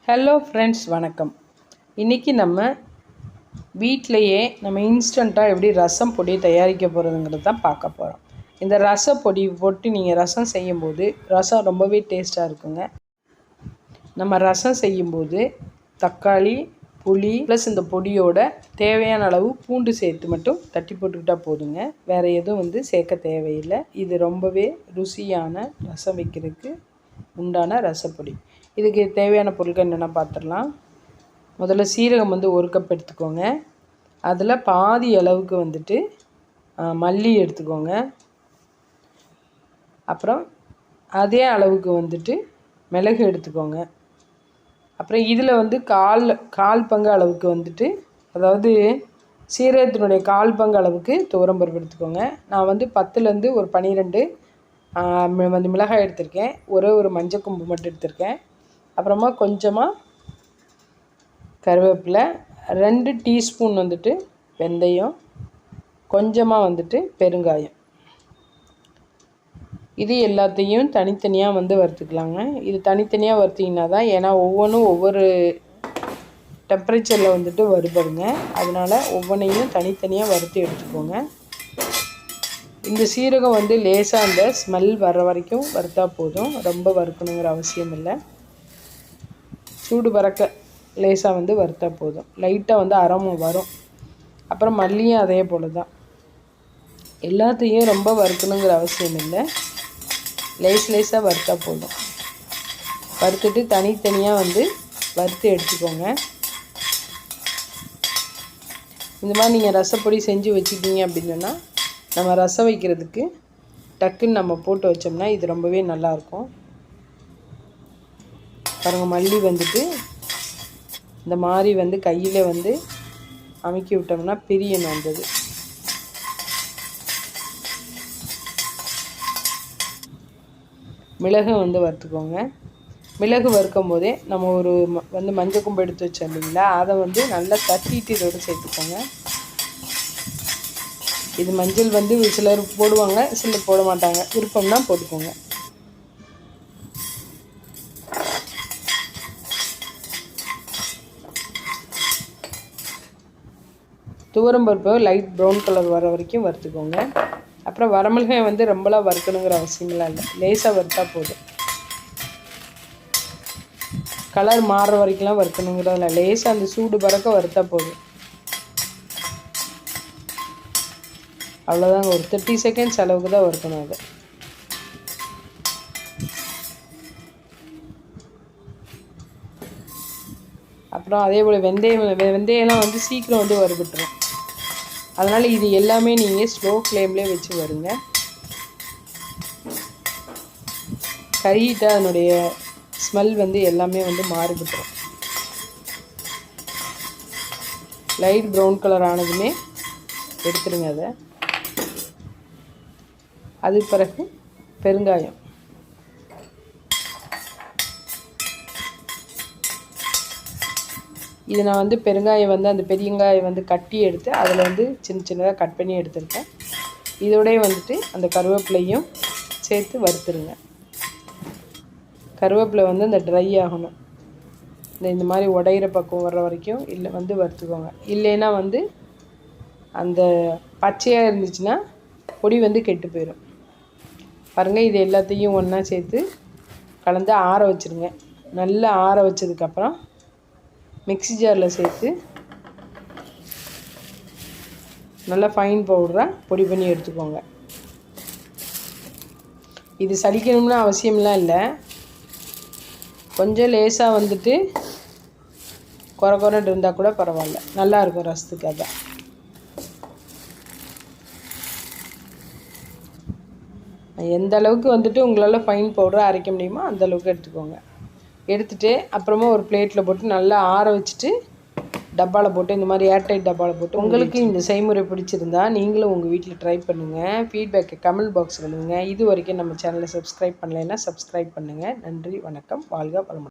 Hello friends, வணக்கம். இன்றைக்கி நம்ம வீட்டிலையே இன்ஸ்டண்ட்டாக எப்படி ரசம் பொடி தயாரிக்க போகிறதுங்கிறது தான் பார்க்க போகிறோம். இந்த ரசப்பொடி போட்டு நீங்கள் ரசம் செய்யும்போது ரசம் ரொம்பவே டேஸ்ட்டாக இருக்குங்க. நம்ம ரசம் செய்யும்போது தக்காளி, புளி ப்ளஸ் இந்த பொடியோட தேவையான அளவு பூண்டு சேர்த்து மட்டும் தட்டி போட்டுக்கிட்டால் போதுங்க. வேறு எதுவும் சேர்க்க தேவையில்லை. இது ரொம்பவே ருசியான ரசம் வைக்கிறதுக்கு உண்டான ரசப்பொடி. இதுக்கு தேவையான பொருட்கள் என்னென்ன பார்த்துடலாம். முதல்ல சீரகம் 1 கப் எடுத்துக்கோங்க. அதில் பாதி அளவுக்கு மல்லி எடுத்துக்கோங்க. அப்புறம் அதே அளவுக்கு மிளகு எடுத்துக்கோங்க. அப்புறம் இதில் கால் பங்கு அளவுக்கு அதாவது சீரகத்தினுடைய கால் பங்கு அளவுக்கு துவரம்பருப்பு எடுத்துக்கோங்க. நான் 10லேருந்து ஒரு 12 மிளகாய் எடுத்திருக்கேன். ஒரு மஞ்சள் கொம்பு மட்டும் எடுத்திருக்கேன். அப்புறமா கொஞ்சமாக கருவேப்பிலை, 2 டீஸ்பூன் வெந்தயம், கொஞ்சமாக பெருங்காயம். இது எல்லாத்தையும் தனித்தனியாக வறுத்துக்கலாங்க. இது தனித்தனியாக வறுத்திங்கன்னா தான், ஏன்னா ஒவ்வொன்றும் ஒவ்வொரு டெம்பரேச்சரில் வறுபடுங்க. அதனால் ஒவ்வொன்றையும் தனித்தனியாக வறுத்து எடுத்துக்கோங்க. இந்த சீரகம் லேசாக அந்த ஸ்மெல் வர்ற வரைக்கும் வறுத்தா போதும். ரொம்ப வறுக்கணுங்கிற அவசியம் இல்லை. சூடு பறக்க லேசாக வறுத்தா போதும். லைட்டாக அரோமா வரும். அப்புறம் மல்லியும் அதே போல் தான். எல்லாத்தையும் ரொம்ப வறுக்கணுங்கிற அவசியம் இல்லை. லேசாக வறுத்தா போதும். வறுத்துட்டு தனித்தனியாக வறுத்து எடுத்துக்கோங்க. இந்த மாதிரி நீங்கள் ரசப்பொடி செஞ்சு வச்சுக்கிங்க அப்படின்னா, நம்ம ரசம் வைக்கிறதுக்கு டக்குன்னு நம்ம போட்டு வச்சோம்னா இது ரொம்பவே நல்லாயிருக்கும். பாருங்கள், மல்லி இந்த மாதிரி கையில் அமுக்கி விட்டோம்னா பிரியணும் வந்தது. மிளகு வறுத்துக்கோங்க. மிளகு வறுக்கும் போதே நம்ம ஒரு மஞ்சள் கொம்பு எடுத்து வச்சோம் இல்லைங்களா, அதை நல்லா தட்டிட்டு இதோடு சேர்த்துக்கோங்க. இது மஞ்சள் சிலர் போடுவாங்க, சிலர் போட மாட்டாங்க. விருப்பம்னா போட்டுக்கோங்க. துவரம்பருப்பை லைட் ப்ரௌன் கலர் வர வரைக்கும் வறுத்துக்கோங்க. அப்புறம் வரமிளகாய் ரொம்பலாம் வறுக்கணுங்கிற அவசியமெல்லாம் இல்லை. லேசாக வறுத்தா போதும். கலர் மாறுற வரைக்கும்லாம் வறுக்கணுங்கிறதில்ல. லேசாக அந்த சூடு பறக்க வறுத்தா போதும். அவ்வளோதாங்க. ஒரு 30 செகண்ட்ஸ் அளவுக்கு தான் வறுக்கணும் அதை. அப்புறம் அதே போல் வெந்தயம்லாம் சீக்கிரம் வறுபட்டுரும். அதனால் இது எல்லாமே நீங்கள் ஸ்லோ ஃப்ளேம்லேயே வச்சு வருங்க. கறியிட்ட அதனுடைய ஸ்மெல் எல்லாமே மாறுபட்டுரும். லைட் ப்ரௌன் கலர் ஆனதுமே எடுத்துருங்க அதை. அது பிறகு பெருங்காயம். இது நான் பெருங்காயம் அந்த பெரியங்காயம் கட்டி எடுத்து அதில் சின்ன சின்னதாக கட் பண்ணி எடுத்துருக்கேன். இதோடய அந்த கருவேப்பிலையும் சேர்த்து வறுத்துருங்க. கருவேப்பிலை இந்த ட்ரை ஆகணும். இந்த மாதிரி உடையிற பக்கம் வர்ற வரைக்கும் இல்லை வறுத்துக்கோங்க. இல்லைன்னா அந்த பச்சையாக இருந்துச்சுன்னா பொடி கெட்டு போயிடும். பாருங்கள், இது எல்லாத்தையும் ஒன்றா சேர்த்து கலந்து ஆற வச்சுருங்க. நல்லா ஆற வச்சதுக்கப்புறம் மிக்ஸி ஜாரில் சேர்த்து நல்லா ஃபைன் பவுடராக பொடி பண்ணி எடுத்துக்கோங்க. இது சலிக்கணும்னு அவசியம்லாம் இல்லை. கொஞ்சம் லேசாக குறைன்னு இருந்தால் கூட பரவாயில்ல, நல்லாயிருக்கும் ரசத்துக்கு. அதான் எந்த அளவுக்கு உங்களால் ஃபைன் பவுடராக அரைக்க முடியுமோ அந்த அளவுக்கு எடுத்துக்கோங்க. எடுத்துகிட்டு அப்புறமா ஒரு பிளேட்டில் போட்டு நல்லா ஆற வச்சுட்டு டப்பாவில் போட்டு, இந்த மாதிரி ஏர்டைட் டப்பாவில் போட்டு, உங்களுக்கு இந்த செய்முறை பிடிச்சிருந்தா நீங்களும் உங்கள் வீட்டில் ட்ரை பண்ணுங்கள். ஃபீட்பேக்கை கமெண்ட் பாக்ஸில் பண்ணுங்கள். இது வரைக்கும் நம்ம சேனலை சப்ஸ்கிரைப் பண்ணலைன்னா சப்ஸ்கிரைப் பண்ணுங்கள். நன்றி, வணக்கம், வாழ்க வளமுடன்.